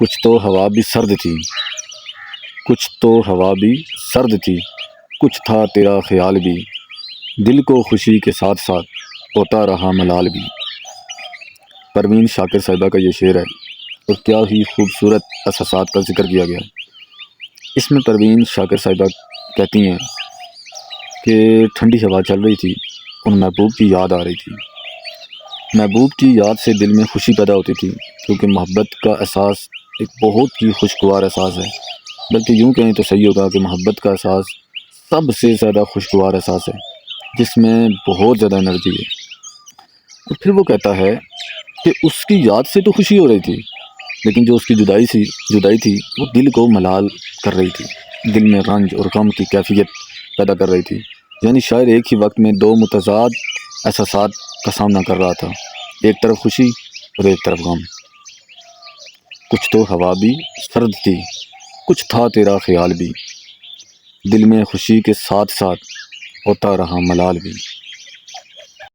کچھ تو ہوا بھی سرد تھی، کچھ تو ہوا بھی سرد تھی، کچھ تھا تیرا خیال بھی، دل کو خوشی کے ساتھ ساتھ ہوتا رہا ملال بھی۔ پروین شاکر صاحبہ کا یہ شعر ہے اور کیا ہی خوبصورت احساسات کا ذکر کیا گیا ہے۔ اس میں پروین شاکر صاحبہ کہتی ہیں کہ ٹھنڈی ہوا چل رہی تھی اور محبوب کی یاد آ رہی تھی۔ محبوب کی یاد سے دل میں خوشی پیدا ہوتی تھی، کیونکہ محبت کا احساس ایک بہت ہی خوشگوار احساس ہے، بلکہ یوں کہیں تو صحیح ہوگا کہ محبت کا احساس سب سے زیادہ خوشگوار احساس ہے، جس میں بہت زیادہ انرجی ہے۔ اور پھر وہ کہتا ہے کہ اس کی یاد سے تو خوشی ہو رہی تھی، لیکن جو اس کی جدائی تھی وہ دل کو ملال کر رہی تھی، دل میں رنج اور غم کی کیفیت پیدا کر رہی تھی۔ یعنی شاعر ایک ہی وقت میں دو متضاد احساسات کا سامنا کر رہا تھا، ایک طرف خوشی اور ایک طرف غم۔ کچھ تو ہوا بھی سرد تھی، کچھ تھا تیرا خیال بھی، دل میں خوشی کے ساتھ ساتھ ہوتا رہا ملال بھی۔